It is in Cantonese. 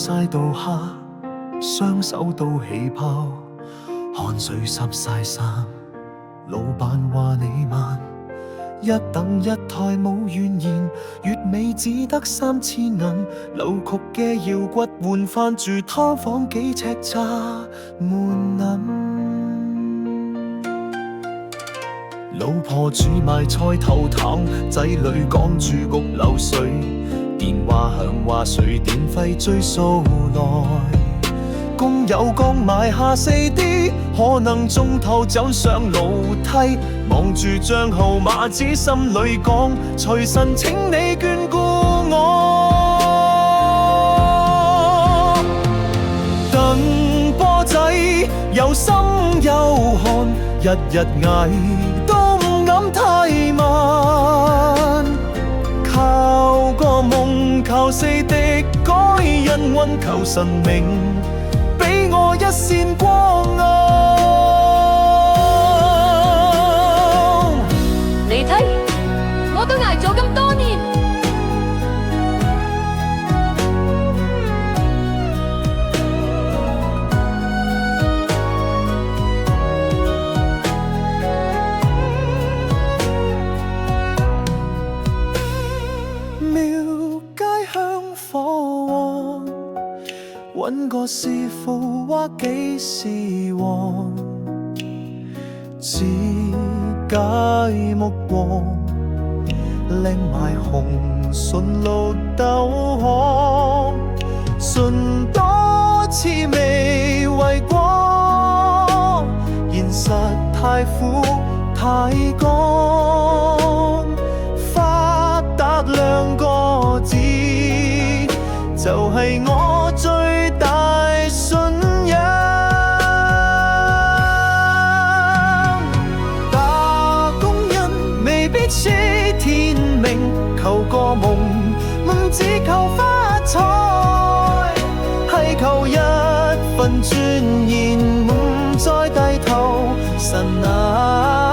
曬到黑，雙手都起泡，汗水濕曬衫。老闆話你慢，一等一台冇怨言，月尾只得3000銀，扭曲嘅腰骨換翻住劏房幾尺咋悶諗。老婆煮埋菜頭淡，仔女趕住焗流水，電話響話水電費追數來。工友剛埋下4D，可能中途走上樓梯，望住帳號碼紙心裏講，財神請你眷顧我。等波仔有心有汗，日日捱都唔敢太慢，靠個夢靠死的改人運，求神明俾我一線光暗。你睇，我都捱咗咁多年。廟街香火旺，搵個師傅話幾時旺，自解目光，拎埋紅順路豆糠，順多次未為過，現實太苦太乾，發達2個字就係我最大信仰。打工人未必知天命，求個夢唔只求發財，係求一份尊嚴，唔再低頭。神啊，